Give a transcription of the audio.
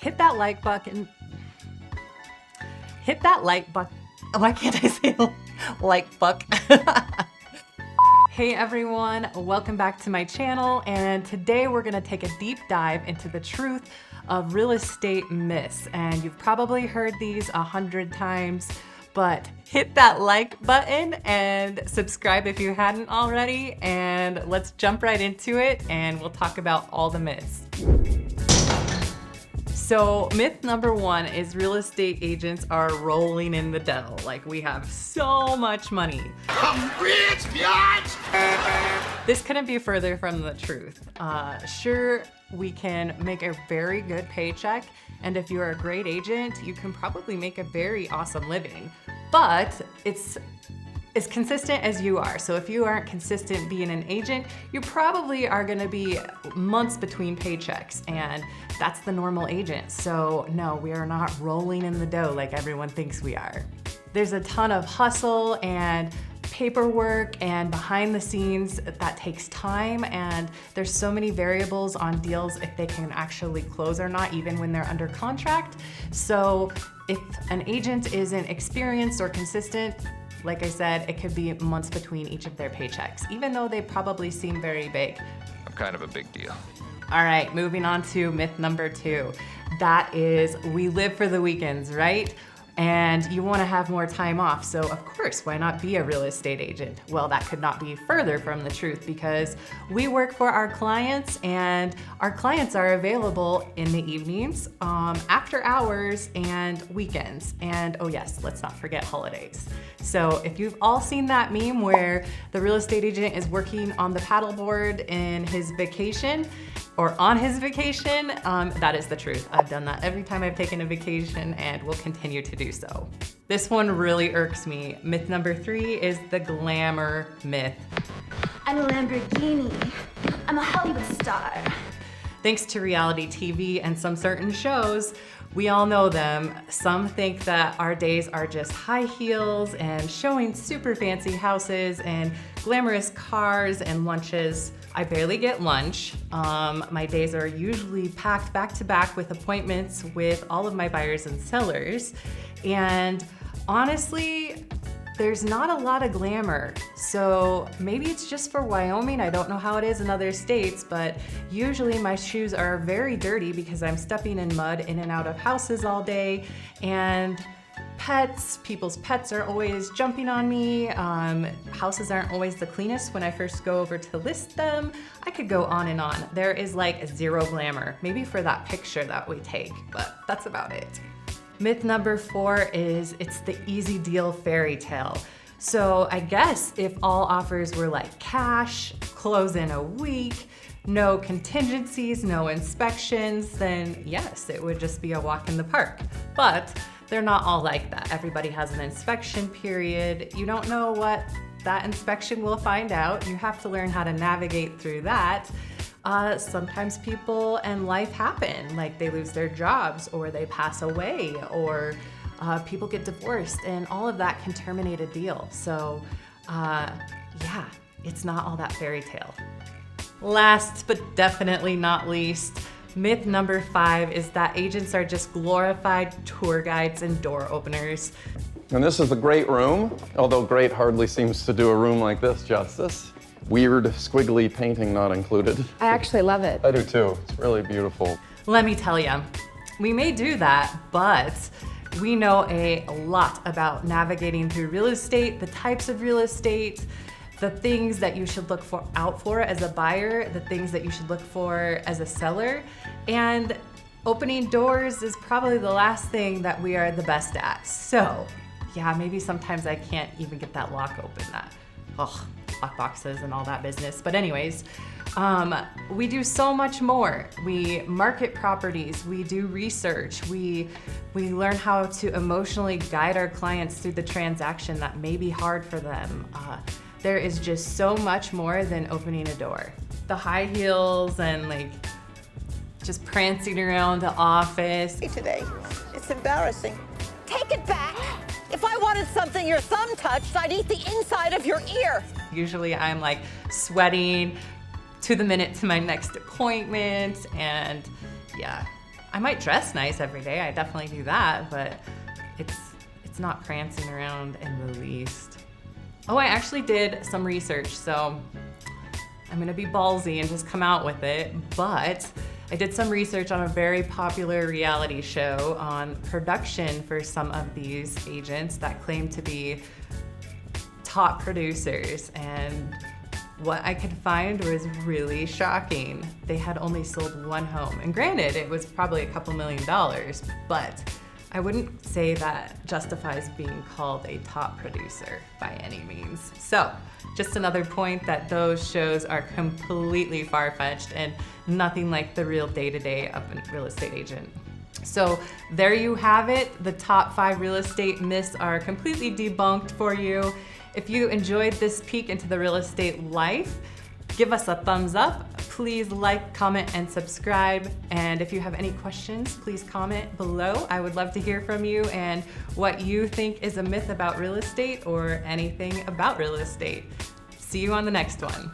hit that like button. Hit that like button. Why can't I say like buck? Hey everyone, welcome back to my channel, and today we're gonna take a deep dive into the truth of real estate myths. And you've probably heard these 100 times, but hit that like button and subscribe if you hadn't already, and let's jump right into it and we'll talk about all the myths. So myth number one is real estate agents are rolling in the dough. Like, we have so much money. I'm rich, bitch! This couldn't be further from the truth. Sure, we can make a very good paycheck, and if you're a great agent, you can probably make a very awesome living, but it's as consistent as you are. So if you aren't consistent being an agent, you probably are gonna be months between paychecks, and that's the normal agent. So no, we are not rolling in the dough like everyone thinks we are. There's a ton of hustle and paperwork and behind the scenes that takes time, and there's so many variables on deals if they can actually close or not, even when they're under contract. So if an agent isn't experienced or consistent, like I said, it could be months between each of their paychecks, even though they probably seem very big. I'm kind of a big deal. All right, moving on to myth number two. That is, we live for the weekends, right? And you want to have more time off. So of course, why not be a real estate agent? Well, that could not be further from the truth, because we work for our clients, and our clients are available in the evenings, after hours, and weekends. And oh yes, let's not forget holidays. So if you've all seen that meme where the real estate agent is working on the paddleboard in his vacation, or on his vacation, that is the truth. I've done that every time I've taken a vacation, and will continue to do so. This one really irks me. Myth number three is the glamour myth. I'm a Lamborghini. I'm a Hollywood star. Thanks to reality TV and some certain shows, we all know them. Some think that our days are just high heels and showing super fancy houses and glamorous cars and lunches. I barely get lunch. My days are usually packed back to back with appointments with all of my buyers and sellers. And honestly, there's not a lot of glamour. So maybe it's just for Wyoming. I don't know how it is in other states, but usually my shoes are very dirty because I'm stepping in mud in and out of houses all day. And people's pets are always jumping on me. Houses aren't always the cleanest when I first go over to list them. I could go on and on. There is like zero glamour, maybe for that picture that we take, but that's about it. Myth number four is it's the easy deal fairy tale. So I guess if all offers were like cash, close in a week, no contingencies, no inspections, then yes, it would just be a walk in the park. But they're not all like that. Everybody has an inspection period. You don't know what that inspection will find out. You have to learn how to navigate through that. Sometimes people and life happen, like they lose their jobs, or they pass away, or people get divorced, and all of that can terminate a deal. So yeah, it's not all that fairy tale. Last but definitely not least, myth number five is that agents are just glorified tour guides and door openers. And this is the great room, although great hardly seems to do a room like this justice. Weird, squiggly painting not included. I actually love it. I do too. It's really beautiful. Let me tell you, we may do that, but we know a lot about navigating through real estate, the types of real estate, the things that you should look out for as a buyer, the things that you should look for as a seller, and opening doors is probably the last thing that we are the best at. So yeah, maybe sometimes I can't even get that lock open, lock boxes and all that business. But anyways, we do so much more. We market properties, we do research, we learn how to emotionally guide our clients through the transaction that may be hard for them. There is just so much more than opening a door. The high heels and like just prancing around the office. Today, it's embarrassing. Take it back. If I wanted something your thumb touched, I'd eat the inside of your ear. Usually I'm like sweating to the minute to my next appointment, and yeah, I might dress nice every day, I definitely do that, but it's not prancing around in the least. Oh, I actually did some research, so I'm gonna be ballsy and just come out with it, but I did some research on a very popular reality show on production for some of these agents that claim to be top producers, and what I could find was really shocking. They had only sold one home, and granted, it was probably a couple $1,000,000, but I wouldn't say that justifies being called a top producer by any means. So, just another point that those shows are completely far-fetched and nothing like the real day-to-day of a real estate agent. So there you have it. The top 5 real estate myths are completely debunked for you. If you enjoyed this peek into the real estate life, give us a thumbs up. Please like, comment, and subscribe. And if you have any questions, please comment below. I would love to hear from you and what you think is a myth about real estate or anything about real estate. See you on the next one.